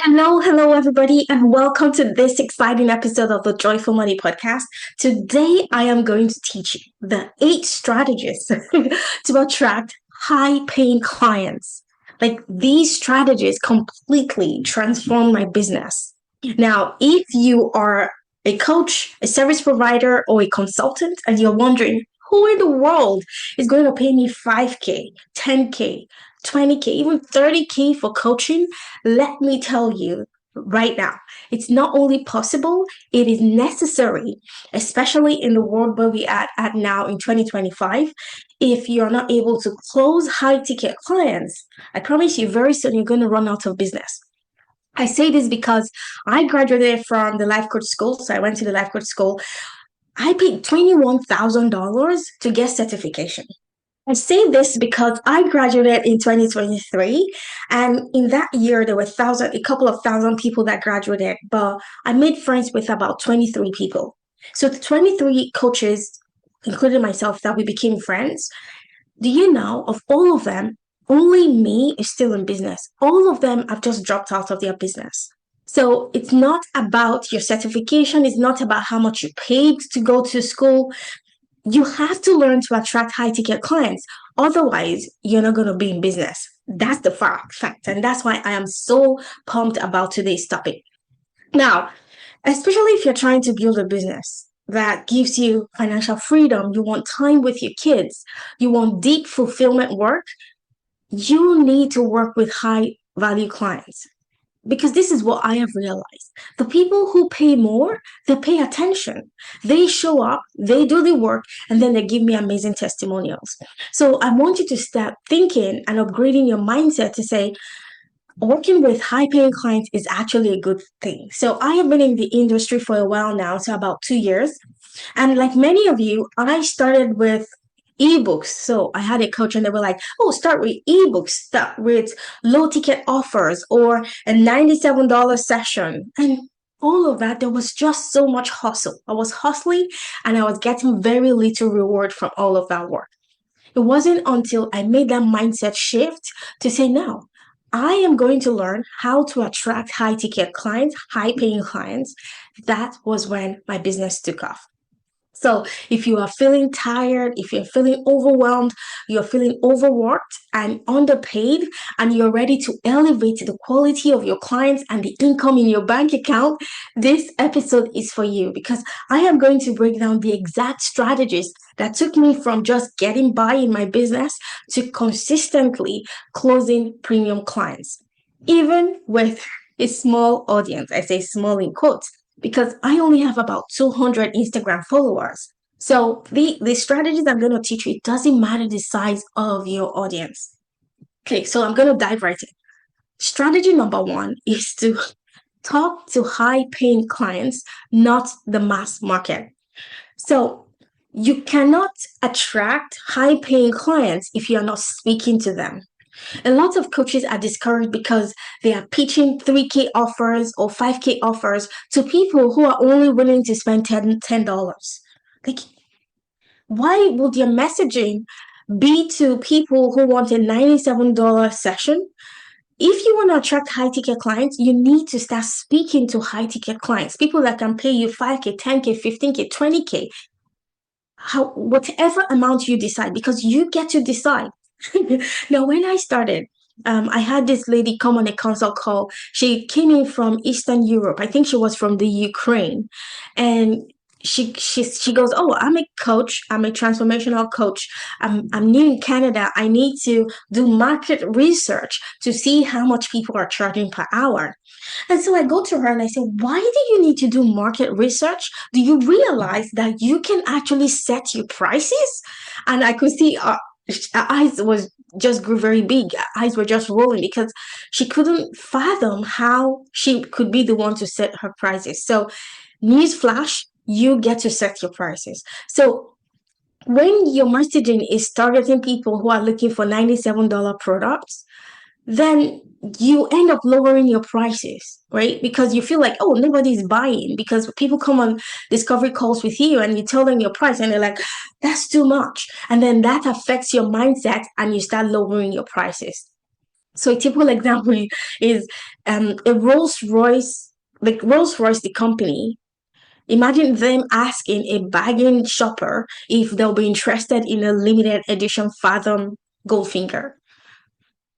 Hello, everybody, and welcome to this exciting episode of the Joyful Money Podcast. Today, I am going to teach you the 8 strategies to attract high paying clients. Like these strategies completely transform my business. Now, if you are a coach, a service provider, or a consultant, and you're wondering, who in the world is going to pay me 5K, 10K, 20K, even 30K for coaching? Let me tell you right now, it's not only possible, it is necessary, especially in the world where we are at now in 2025. If you're not able to close high ticket clients, I promise you very soon you're going to run out of business. I say this because I graduated from the life coach school. So I went to the life coach school. I paid $21,000 to get certification. I say this because I graduated in 2023, and in that year there were a couple of thousand people that graduated, but I made friends with about 23 people. So the 23 coaches, including myself, that we became friends. Do you know of all of them, only me is still in business. All of them have just dropped out of their business. So it's not about your certification, it's not about how much you paid to go to school. You have to learn to attract high ticket clients. Otherwise, you're not going to be in business. That's the fact. And that's why I am so pumped about today's topic. Now, especially if you're trying to build a business that gives you financial freedom, you want time with your kids, you want deep fulfillment work, you need to work with high value clients. Because this is what I have realized. The people who pay more, they pay attention. They show up, they do the work, and then they give me amazing testimonials. So I want you to start thinking and upgrading your mindset to say, working with high paying clients is actually a good thing. So I have been in the industry for a while now, so about 2 years. And like many of you, I started with ebooks. So I had a coach and they were like, oh, start with ebooks, start with low ticket offers or a $97 session. And all of that, there was just so much hustle. I was hustling and I was getting very little reward from all of that work. It wasn't until I made that mindset shift to say, no, I am going to learn how to attract high ticket clients, high paying clients. That was when my business took off. So, if you are feeling tired, if you're feeling overwhelmed, you're feeling overworked and underpaid, and you're ready to elevate the quality of your clients and the income in your bank account, this episode is for you because I am going to break down the exact strategies that took me from just getting by in my business to consistently closing premium clients, even with a small audience. I say small in quotes because I only have about 200 Instagram followers. So the strategies I'm going to teach you, it doesn't matter the size of your audience. Okay, so I'm going to dive right in. Strategy number one is to talk to high paying clients, not the mass market. So you cannot attract high paying clients if you're not speaking to them. A lot of coaches are discouraged because they are pitching 3K offers or 5K offers to people who are only willing to spend $10. Like, why would your messaging be to people who want a $97 session? If you want to attract high ticket clients, you need to start speaking to high ticket clients, people that can pay you 5K, 10K, 15K, 20K, whatever amount you decide, because you get to decide. Now, when I started, I had this lady come on a consult call. She came in from Eastern Europe. I think she was from the Ukraine, and she goes, "Oh, I'm a coach. I'm a transformational coach. I'm new in Canada. I need to do market research to see how much people are charging per hour." And so I go to her and I say, "Why do you need to do market research? Do you realize that you can actually set your prices?" And I could see her eyes was just grew very big. Her eyes were just rolling because she couldn't fathom how she could be the one to set her prices. So, newsflash, you get to set your prices. So when your messaging is targeting people who are looking for $97 products, then you end up lowering your prices, right? Because you feel like, oh, nobody's buying because people come on discovery calls with you and you tell them your price and they're like, that's too much. And then that affects your mindset and you start lowering your prices. So a typical example is a Rolls Royce, like Rolls Royce, the company. Imagine them asking a bargain shopper if they'll be interested in a limited edition Fathom Goldfinger.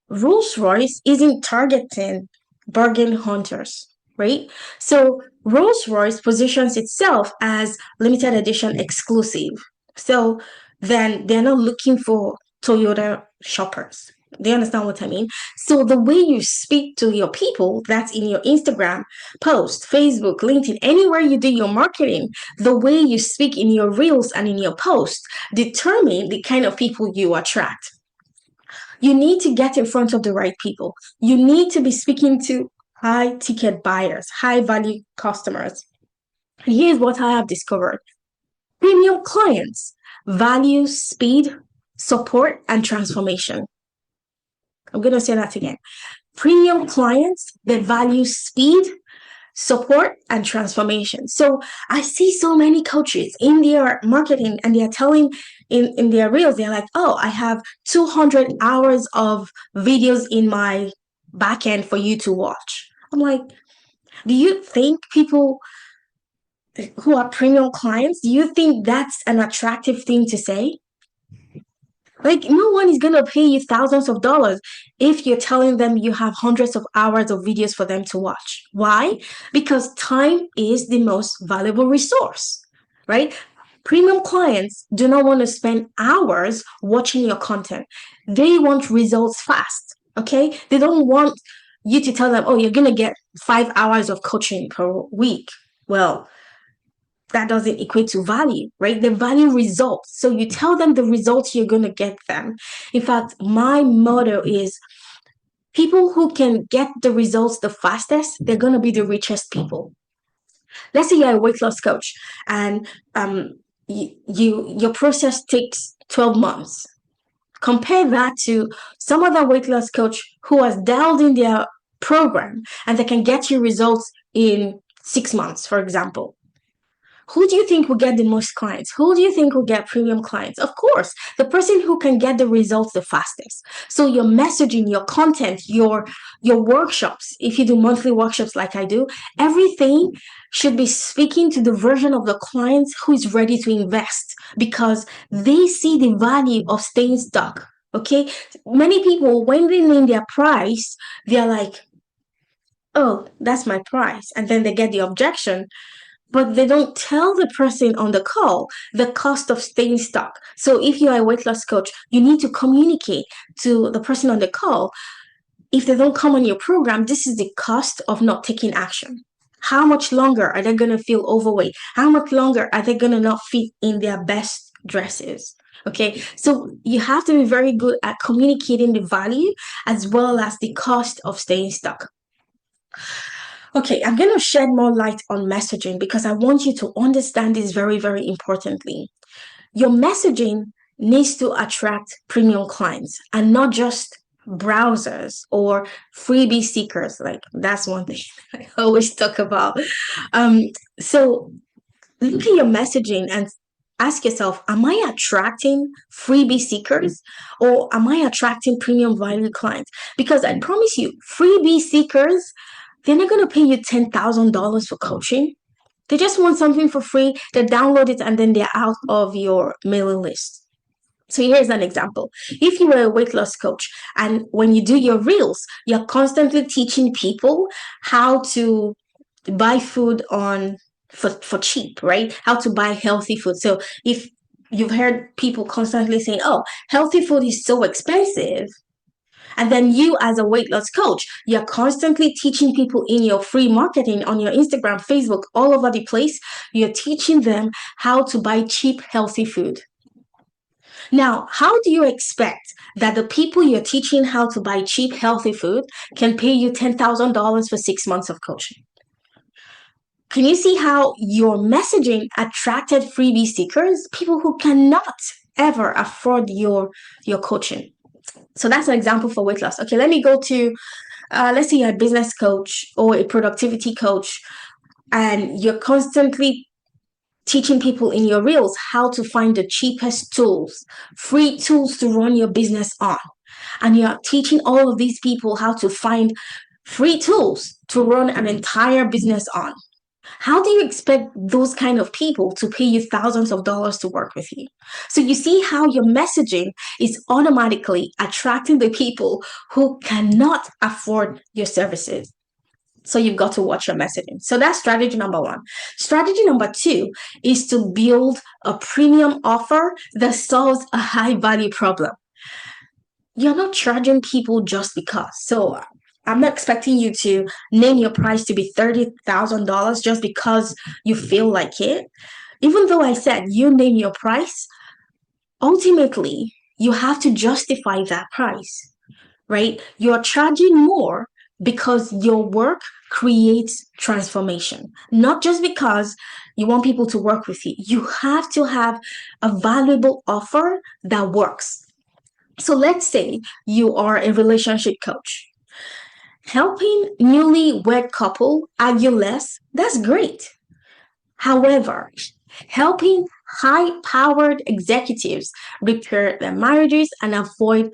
Rolls Royce isn't targeting bargain hunters, right? So Rolls Royce positions itself as limited edition exclusive. So then they're not looking for Toyota shoppers. Do you understand what I mean? So the way you speak to your people, that's in your Instagram post, Facebook, LinkedIn, anywhere you do your marketing, the way you speak in your reels and in your posts determine the kind of people you attract. You need to get in front of the right people. You need to be speaking to high ticket buyers, high value customers. Here's what I have discovered: premium clients value speed, support, and transformation. I'm going to say that again. Premium clients that value speed, support, and transformation. So I see so many coaches in their marketing and they're telling in their reels, they're like, oh, I have 200 hours of videos in my backend for you to watch. I'm like, do you think people who are premium clients, do you think that's an attractive thing to say? Like, no one is going to pay you thousands of dollars if you're telling them you have hundreds of hours of videos for them to watch. Why? Because time is the most valuable resource, right? Premium clients do not want to spend hours watching your content. They want results fast, okay? They don't want you to tell them, oh, you're going to get 5 hours of coaching per week. Well, that doesn't equate to value, right? The value results. So you tell them the results you're going to get them. In fact, my motto is people who can get the results the fastest, they're going to be the richest people. Let's say you're a weight loss coach and your process takes 12 months. Compare that to some other weight loss coach who has dialed in their program and they can get you results in 6 months, for example. Who do you think will get the most clients? Who do you think will get premium clients? Of course, the person who can get the results the fastest. So your messaging, your content, your workshops, if you do monthly workshops like I do, everything should be speaking to the version of the client who is ready to invest because they see the value of staying stuck. Okay? Many people, when they name their price, they're like, oh, that's my price. And then they get the objection, but they don't tell the person on the call the cost of staying stuck. So if you are a weight loss coach, you need to communicate to the person on the call. If they don't come on your program, this is the cost of not taking action. How much longer are they going to feel overweight? How much longer are they going to not fit in their best dresses? Okay, so you have to be very good at communicating the value as well as the cost of staying stuck. Okay, I'm going to shed more light on messaging because I want you to understand this very, very importantly. Your messaging needs to attract premium clients and not just browsers or freebie seekers. Like, that's one thing I always talk about. So look at your messaging and ask yourself, am I attracting freebie seekers or am I attracting premium value clients? Because I promise you, freebie seekers, they're not going to pay you $10,000 for coaching. They just want something for free. They download it and then they're out of your mailing list. So here's an example. If you were a weight loss coach and when you do your reels, you're constantly teaching people how to buy food for cheap, right? How to buy healthy food. So if you've heard people constantly saying, oh, healthy food is so expensive, and then you, as a weight loss coach, you're constantly teaching people in your free marketing on your Instagram, Facebook, all over the place. You're teaching them how to buy cheap, healthy food. Now, how do you expect that the people you're teaching how to buy cheap, healthy food can pay you $10,000 for 6 months of coaching? Can you see how your messaging attracted freebie seekers, people who cannot ever afford your coaching? So that's an example for weight loss. Okay, let me go to, let's say you're a business coach or a productivity coach, and you're constantly teaching people in your reels how to find the cheapest tools, free tools to run your business on. And you're teaching all of these people how to find free tools to run an entire business on. How do you expect those kind of people to pay you thousands of dollars to work with you? So you see how your messaging is automatically attracting the people who cannot afford your services. So you've got to watch your messaging. So that's strategy number one. Strategy number two is to build a premium offer that solves a high value problem. You're not charging people just because. So I'm not expecting you to name your price to be $30,000 just because you feel like it. Even though I said you name your price, ultimately you have to justify that price, right? You're charging more because your work creates transformation, not just because you want people to work with you. You have to have a valuable offer that works. So let's say you are a relationship coach. Helping newlywed couple argue less, that's great. However, helping high-powered executives repair their marriages and avoid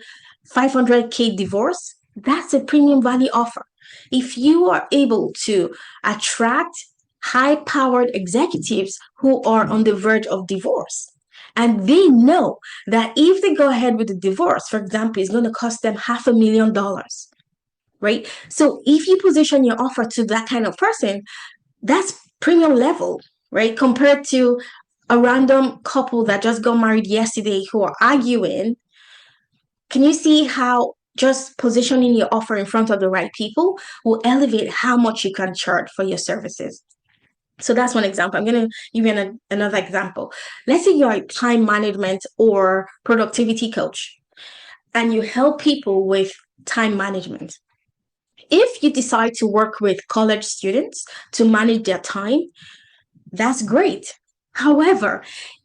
500K divorce, that's a premium value offer. If you are able to attract high-powered executives who are on the verge of divorce, and they know that if they go ahead with the divorce, for example, it's going to cost them $500,000, right? So if you position your offer to that kind of person, that's premium level, right? Compared to a random couple that just got married yesterday who are arguing. Can you see how just positioning your offer in front of the right people will elevate how much you can charge for your services? So that's one example. I'm going to give you another example. Let's say you're a time management or productivity coach and you help people with time management. If you decide to work with college students to manage their time, that's great. However,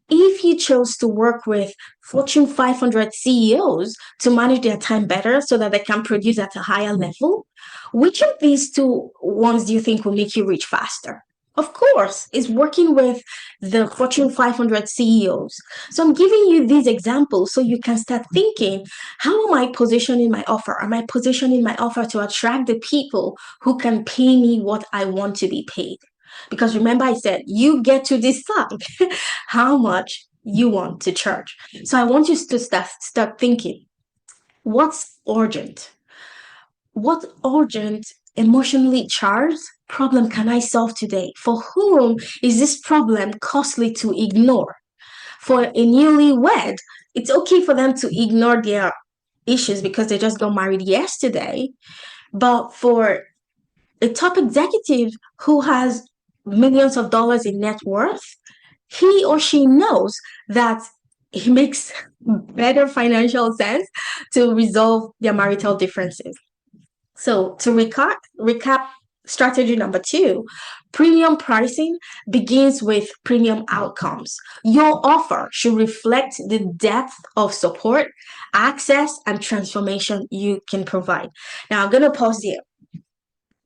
if you chose to work with Fortune 500 CEOs to manage their time better so that they can produce at a higher level, which of these two ones do you think will make you reach faster? Of course, it's working with the Fortune 500 CEOs. So I'm giving you these examples so you can start thinking, how am I positioning my offer? Am I positioning my offer to attract the people who can pay me what I want to be paid? Because remember, I said you get to decide how much you want to charge. So I want you to start thinking, what's urgent? What urgent, emotionally charged problem can I solve today? For whom is this problem costly to ignore? For a newlywed, it's okay for them to ignore their issues because they just got married yesterday. But for a top executive who has millions of dollars in net worth, he or she knows that it makes better financial sense to resolve their marital differences. So to recap strategy number two, premium pricing begins with premium outcomes. Your offer should reflect the depth of support, access, and transformation you can provide. Now I'm going to pause here.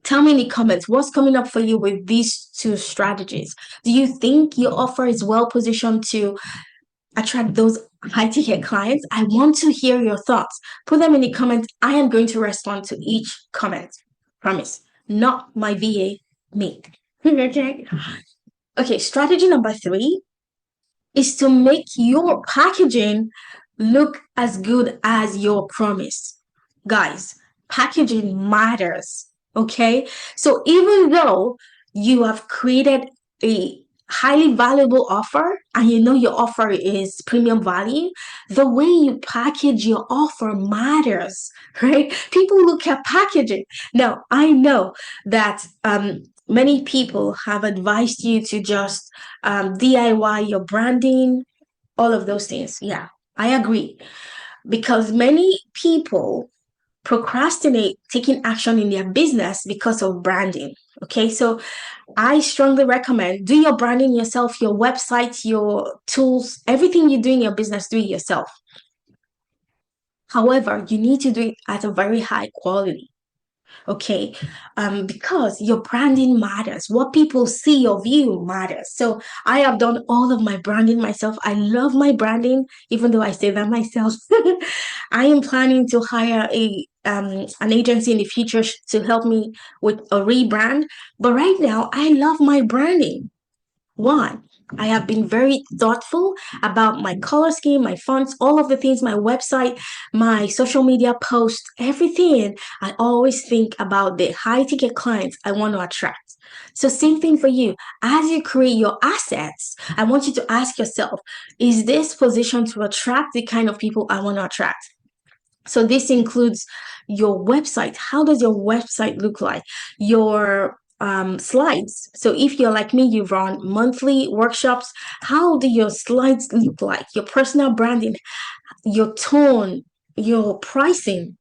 Tell me in the comments what's coming up for you with these two strategies. Do you think your offer is well positioned to attract those high ticket clients? I want to hear your thoughts. Put them in the comments. I am going to respond to each comment. Promise. Not my VA, me. Okay. Okay, strategy number three is to make your packaging look as good as your promise. Guys, packaging matters. Okay. So even though you have created a highly valuable offer and you know your offer is premium value, the way you package your offer matters, right? People look at packaging. Now, I know that many people have advised you to just DIY your branding, all of those things. Yeah, I agree. Because many people procrastinate taking action in their business because of branding. Okay, so I strongly recommend do your branding yourself, your website, your tools, everything you do in your business, do it yourself. However, you need to do it at a very high quality. Okay, because your branding matters. What people see of you matters. So I have done all of my branding myself. I love my branding, even though I say that myself. I am planning to hire a an agency in the future to help me with a rebrand. But right now, I love my branding. Why? I have been very thoughtful about my color scheme, my fonts, all of the things, my website, my social media posts, everything. I always think about the high ticket clients I want to attract. So, same thing for you. As you create your assets, I want you to ask yourself, is this positioned to attract the kind of people I want to attract? So this includes your website. How does your website look like? Your slides. So if you're like me, you run monthly workshops. How do your slides look like? Your personal branding, your tone, your pricing,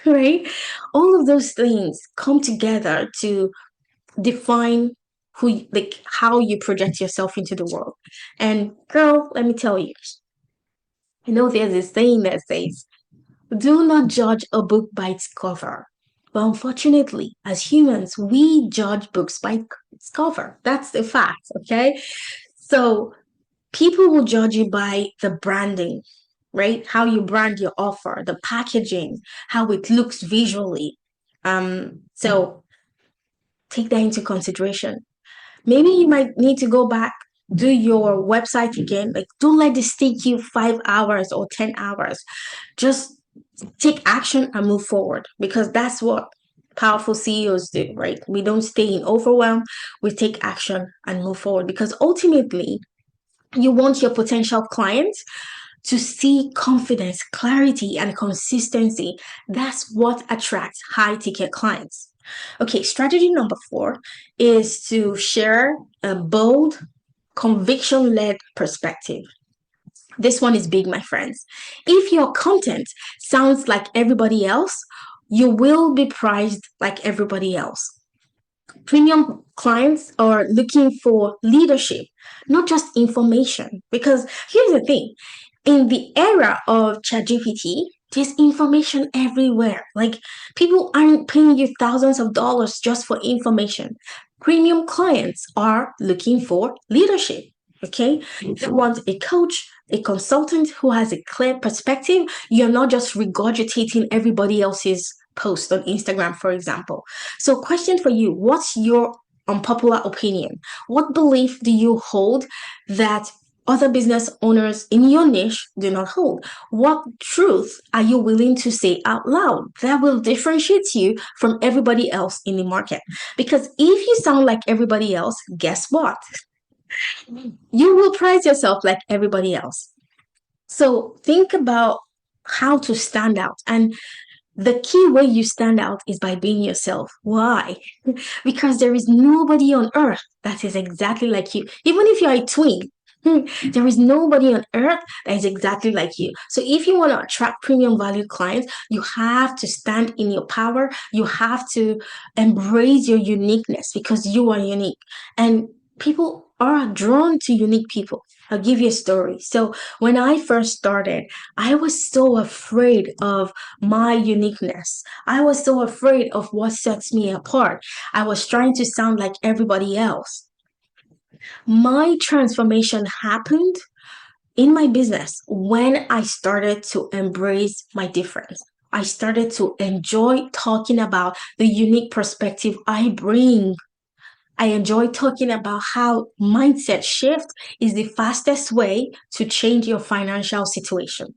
right? All of those things come together to define like how you project yourself into the world. And girl, let me tell you, I know there's this saying that says, do not judge a book by its cover. But unfortunately, as humans, we judge books by its cover. That's the fact, okay? So people will judge you by the branding, right? How you brand your offer, the packaging, how it looks visually. So take that into consideration. Maybe you might need to go back, do your website again. Like, don't let this take you 5 hours or 10 hours. Just take action and move forward because that's what powerful CEOs do, right? We don't stay in overwhelm, we take action and move forward because ultimately you want your potential clients to see confidence, clarity, and consistency. That's what attracts high ticket clients. Okay, strategy number 4 is to share a bold, conviction led perspective. This one is big, my friends. If your content sounds like everybody else, you will be priced like everybody else. Premium clients are looking for leadership, not just information. Because here's the thing, in the era of ChatGPT, there's information everywhere. Like people aren't paying you thousands of dollars just for information. Premium clients are looking for leadership. Okay. They want a coach, a consultant who has a clear perspective. You're not just regurgitating everybody else's post on Instagram, for example. So, question for you, what's your unpopular opinion? What belief do you hold that other business owners in your niche do not hold? What truth are you willing to say out loud that will differentiate you from everybody else in the market? Because if you sound like everybody else, guess what? You will price yourself like everybody else. So think about how to stand out. And the key way you stand out is by being yourself. Why? Because there is nobody on earth that is exactly like you. Even if you're a twin, there is nobody on earth that is exactly like you. So if you want to attract premium value clients, you have to stand in your power. You have to embrace your uniqueness because you are unique. And people are drawn to unique people. I'll give you a story. So when I first started, I was so afraid of my uniqueness. I was so afraid of what sets me apart. I was trying to sound like everybody else. My transformation happened in my business when I started to embrace my difference. I started to enjoy talking about the unique perspective I bring. I enjoy talking about how mindset shift is the fastest way to change your financial situation.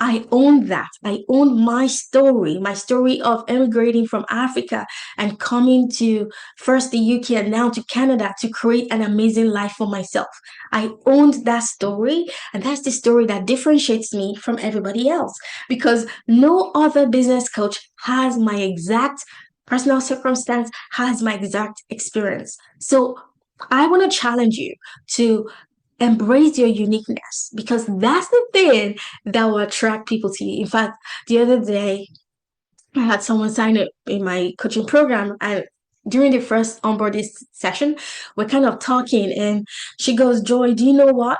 I own that. I own my story of emigrating from Africa and coming to first the UK and now to Canada to create an amazing life for myself. I owned that story, and that's the story that differentiates me from everybody else because no other business coach has my exact personal circumstance, has my exact experience. So I want to challenge you to embrace your uniqueness because that's the thing that will attract people to you. In fact, the other day, I had someone sign up in my coaching program, and during the first onboarding session, we're kind of talking, and she goes, Joy, do you know what?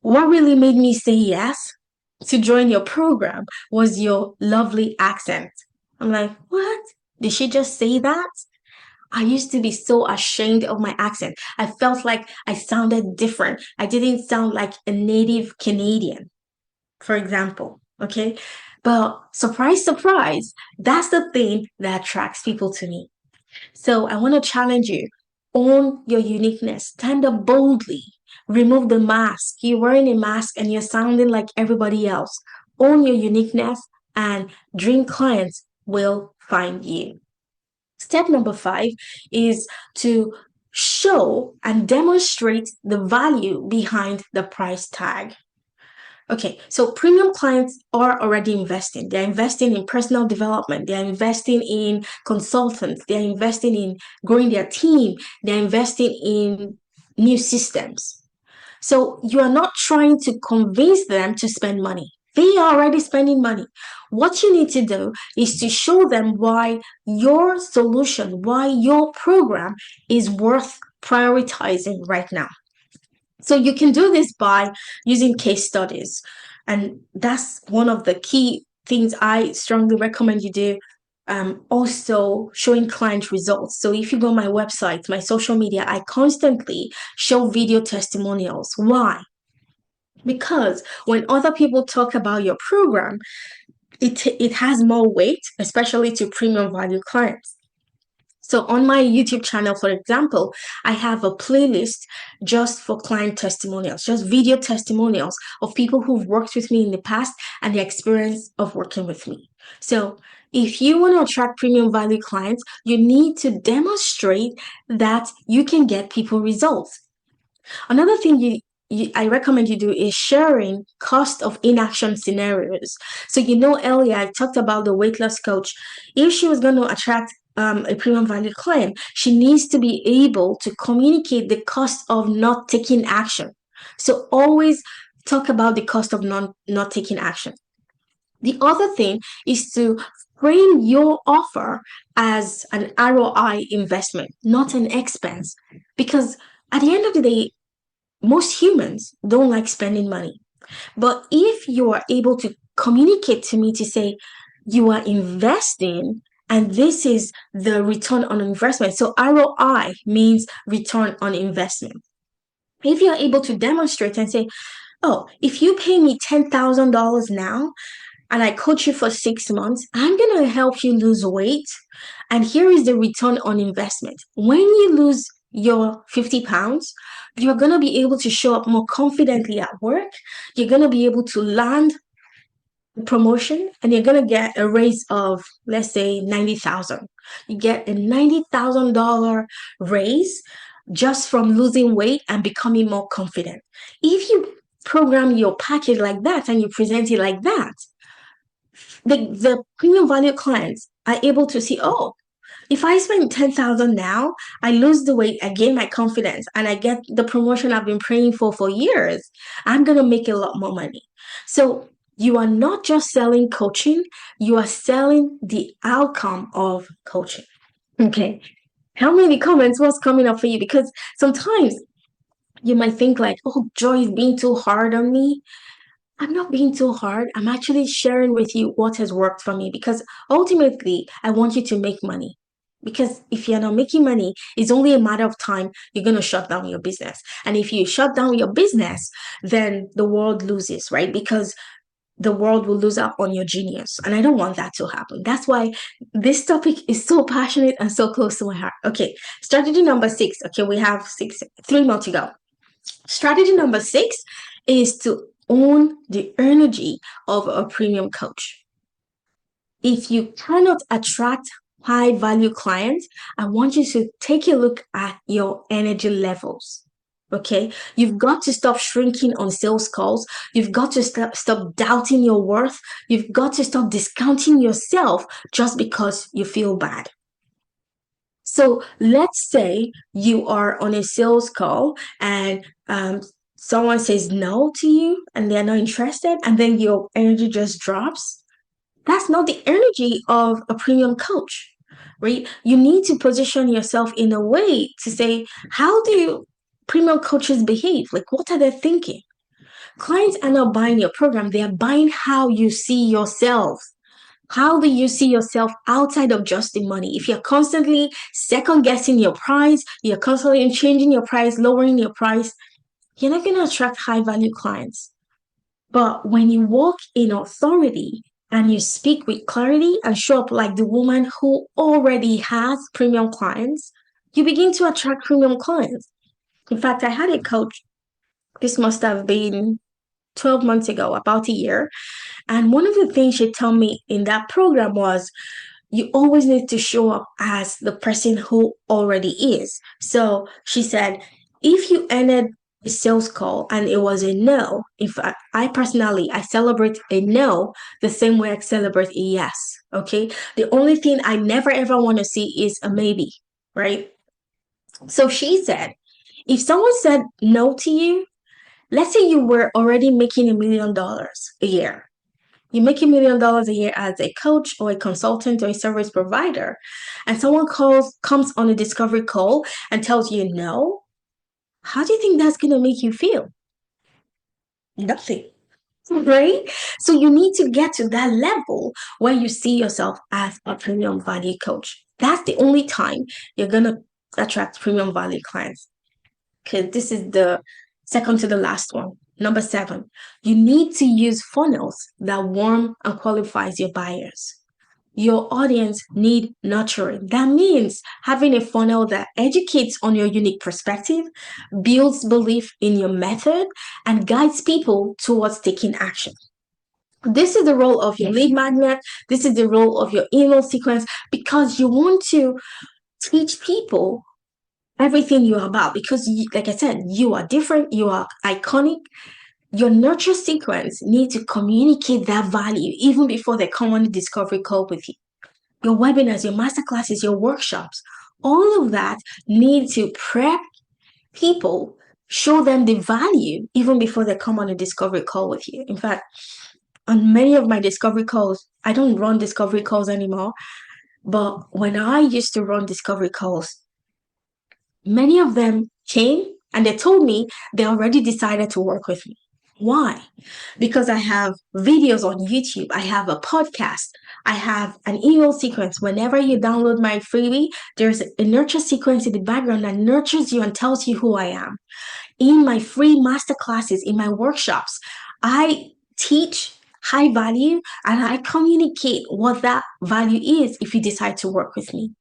What really made me say yes to join your program was your lovely accent. I'm like, what? Did she just say that? I used to be so ashamed of my accent. I felt like I sounded different. I didn't sound like a native Canadian, for example. Okay. But surprise, surprise, that's the thing that attracts people to me. So I want to challenge you. Own your uniqueness. Stand up boldly. Remove the mask. You're wearing a mask and you're sounding like everybody else. Own your uniqueness and dream clients will find you. Step number 5 is to show and demonstrate the value behind the price tag. Okay, so premium clients are already investing. They're investing in personal development. They're investing in consultants. They're investing in growing their team. They're investing in new systems. So you are not trying to convince them to spend money. They are already spending money. What you need to do is to show them why your solution, why your program is worth prioritizing right now. So you can do this by using case studies. And that's one of the key things I strongly recommend you do. Also showing client results. So if you go on my website, my social media, I constantly show video testimonials. Why? Because when other people talk about your program, it has more weight, especially to premium value clients. So on my YouTube channel, for example, I have a playlist just for client testimonials, just video testimonials of people who've worked with me in the past and the experience of working with me. So if you want to attract premium value clients, you need to demonstrate that you can get people results. Another thing I recommend you do is sharing cost of inaction scenarios. So, earlier I talked about the weight loss coach. If she was going to attract a premium value client, she needs to be able to communicate the cost of not taking action. So, always talk about the cost of not taking action. The other thing is to frame your offer as an ROI investment, not an expense. Because at the end of the day, most humans don't like spending money. But if you are able to communicate to me to say you are investing and this is the return on investment. So ROI means return on investment. If you're able to demonstrate and say, oh, if you pay me $10,000 now and I coach you for 6 months, I'm going to help you lose weight. And here is the return on investment. When you lose your 50 pounds, you're going to be able to show up more confidently at work. You're going to be able to land the promotion and you're going to get a raise of, let's say, 90,000. You get a $90,000 raise just from losing weight and becoming more confident. If you program your package like that and you present it like that, the premium value clients are able to see, oh, if I spend 10,000 now, I lose the weight, I gain my confidence, and I get the promotion I've been praying for years, I'm going to make a lot more money. So you are not just selling coaching, you are selling the outcome of coaching. Okay. Tell me in the comments what's coming up for you, because sometimes you might think like, oh, Joy is being too hard on me. I'm not being too hard. I'm actually sharing with you what has worked for me because ultimately I want you to make money. Because if you're not making money, it's only a matter of time you're going to shut down your business. And if you shut down your business, then the world loses, right? Because the world will lose out on your genius. And I don't want that to happen. That's why this topic is so passionate and so close to my heart. Okay, strategy number 6. Okay, we have 3 more to go. Strategy number 6 is to own the energy of a premium coach. If you cannot attract high value clients, I want you to take a look at your energy levels. Okay, you've got to stop shrinking on sales calls. You've got to stop doubting your worth. You've got to stop discounting yourself just because you feel bad. So let's say you are on a sales call and someone says no to you and they're not interested, and then your energy just drops. That's not the energy of a premium coach, right? You need to position yourself in a way to say, how do premium coaches behave? Like, what are they thinking? Clients are not buying your program, they are buying how you see yourself. How do you see yourself outside of just the money? If you're constantly second guessing your price, you're constantly changing your price, lowering your price, you're not going to attract high value clients. But when you walk in authority and you speak with clarity and show up like the woman who already has premium clients, you begin to attract premium clients. In fact, I had a coach, this must have been 12 months ago, about a year. And one of the things she told me in that program was you always need to show up as the person who already is. So she said, if you ended a sales call and it was a no, in fact, I celebrate a no the same way I celebrate a yes. Okay. The only thing I never ever want to see is a maybe, right? So she said, if someone said no to you, let's say you were already making $1 million a year. You make $1 million a year as a coach or a consultant or a service provider, and someone comes on a discovery call and tells you no. How do you think that's gonna make you feel? Nothing. Right? So you need to get to that level where you see yourself as a premium value coach. That's the only time you're gonna attract premium value clients. Because this is the second to the last one. Number 7, you need to use funnels that warm and qualifies your buyers. Your audience need nurturing. That means having a funnel that educates on your unique perspective, builds belief in your method, and guides people towards taking action. This is the role of your lead magnet. This is the role of your email sequence because you want to teach people everything you're about because like I said, you are different, you are iconic. Your nurture sequence needs to communicate that value even before they come on the discovery call with you. Your webinars, your masterclasses, your workshops, all of that need to prep people, show them the value even before they come on a discovery call with you. In fact, on many of my discovery calls, I don't run discovery calls anymore, but when I used to run discovery calls, many of them came and they told me they already decided to work with me. Why? Because I have videos on YouTube, I have a podcast, I have an email sequence. Whenever you download my freebie, there's a nurture sequence in the background that nurtures you and tells you who I am. In my free masterclasses, in my workshops, I teach high value and I communicate what that value is if you decide to work with me.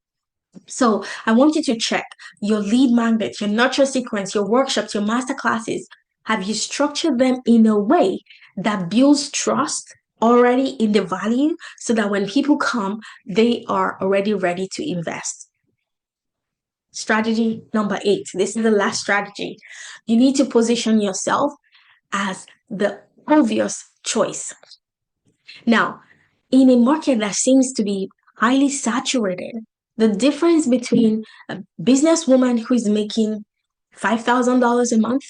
So I want you to check your lead magnet, your nurture sequence, your workshops, your master classes. Have you structured them in a way that builds trust already in the value so that when people come, they are already ready to invest? Strategy number 8. This is the last strategy. You need to position yourself as the obvious choice. Now, in a market that seems to be highly saturated, the difference between a businesswoman who is making $5,000 a month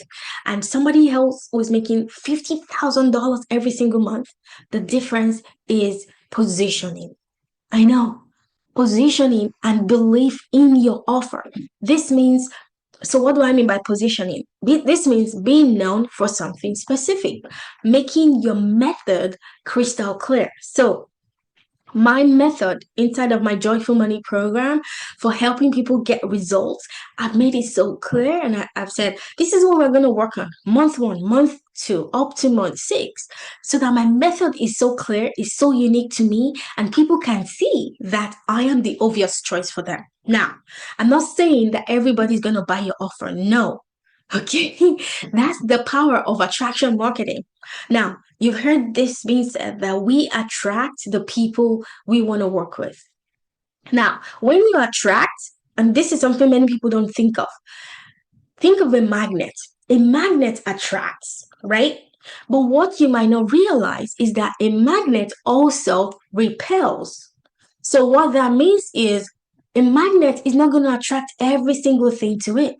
and somebody else who is making $50,000 every single month, the difference is positioning. I know, positioning and belief in your offer. This means, so what do I mean by positioning? This means being known for something specific, making your method crystal clear. So my method inside of my Joyful Money program for helping people get results, I've made it so clear and I've said, this is what we're going to work on month 1, month 2, up to month 6, so that my method is so clear, is so unique to me, and people can see that I am the obvious choice for them. Now, I'm not saying that everybody's going to buy your offer. No. Okay, that's the power of attraction marketing. Now, you've heard this being said that we attract the people we want to work with. Now, when you attract, and this is something many people don't think of a magnet. A magnet attracts, right? But what you might not realize is that a magnet also repels. So, what that means is a magnet is not going to attract every single thing to it.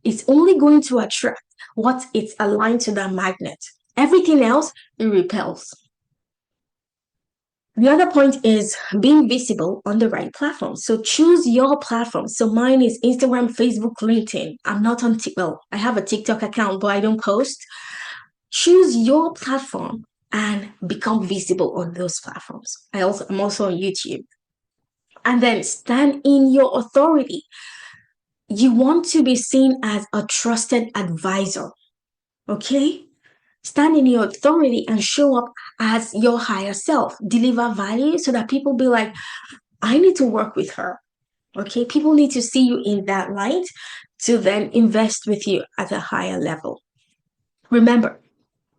It's only going to attract what it's aligned to that magnet. Everything else, it repels. The other point is being visible on the right platform. So choose your platform. So mine is Instagram, Facebook, LinkedIn. I'm not on TikTok. Well, I have a TikTok account, but I don't post. Choose your platform and become visible on those platforms. I'm also on YouTube. And then stand in your authority. You want to be seen as a trusted advisor. Okay? Stand in your authority and show up as your higher self. Deliver value so that people be like, I need to work with her. Okay? People need to see you in that light to then invest with you at a higher level. Remember,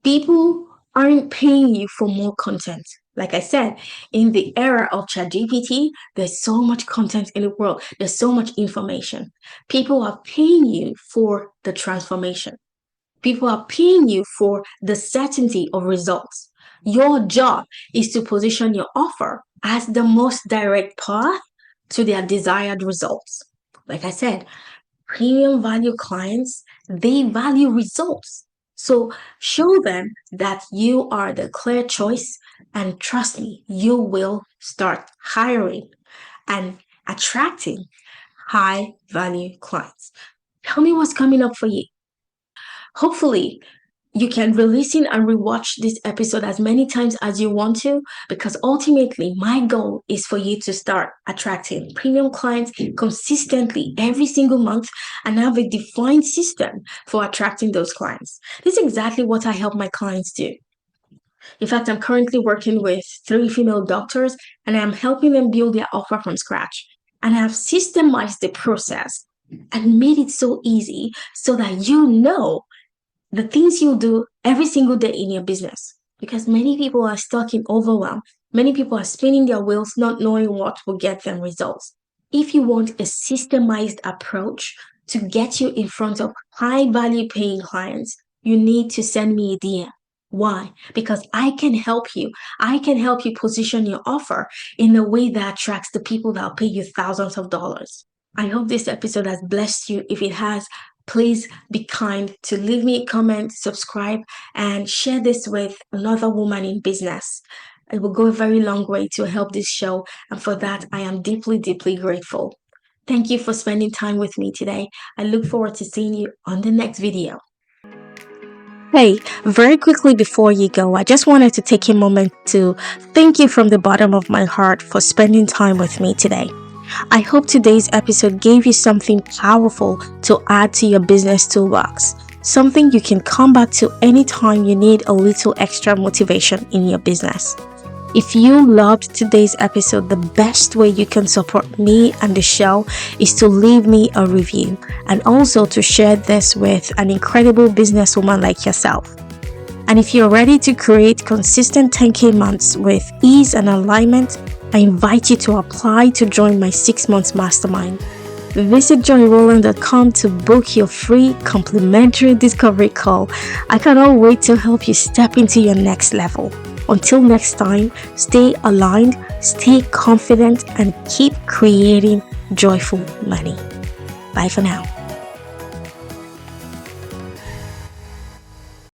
people aren't paying you for more content. Like I said, in the era of ChatGPT, there's so much content in the world. There's so much information. People are paying you for the transformation. People are paying you for the certainty of results. Your job is to position your offer as the most direct path to their desired results. Like I said, premium value clients, they value results. So show them that you are the clear choice, and trust me, you will start hiring and attracting high value clients. Tell me what's coming up for you. Hopefully, you can re-listen and rewatch this episode as many times as you want to, because ultimately my goal is for you to start attracting premium clients consistently every single month and have a defined system for attracting those clients. This is exactly what I help my clients do. In fact, I'm currently working with 3 female doctors and I'm helping them build their offer from scratch. And I've systemized the process and made it so easy so that you know the things you do every single day in your business, because many people are stuck in overwhelm. Many people are spinning their wheels, not knowing what will get them results. If you want a systemized approach to get you in front of high value paying clients, you need to send me a DM. Why? Because I can help you. I can help you position your offer in a way that attracts the people that will pay you thousands of dollars. I hope this episode has blessed you. If it has, please be kind to leave me a comment, subscribe, and share this with another woman in business. It will go a very long way to help this show, and for that, I am deeply, deeply grateful. Thank you for spending time with me today. I look forward to seeing you on the next video. Hey, very quickly before you go, I just wanted to take a moment to thank you from the bottom of my heart for spending time with me today. I hope today's episode gave you something powerful to add to your business toolbox, something you can come back to anytime you need a little extra motivation in your business. If you loved today's episode, the best way you can support me and the show is to leave me a review and also to share this with an incredible businesswoman like yourself. And if you're ready to create consistent 10K months with ease and alignment, I invite you to apply to join my 6 months mastermind. Visit joinrowland.com to book your free complimentary discovery call. I cannot wait to help you step into your next level. Until next time, stay aligned, stay confident, and keep creating joyful money. Bye for now.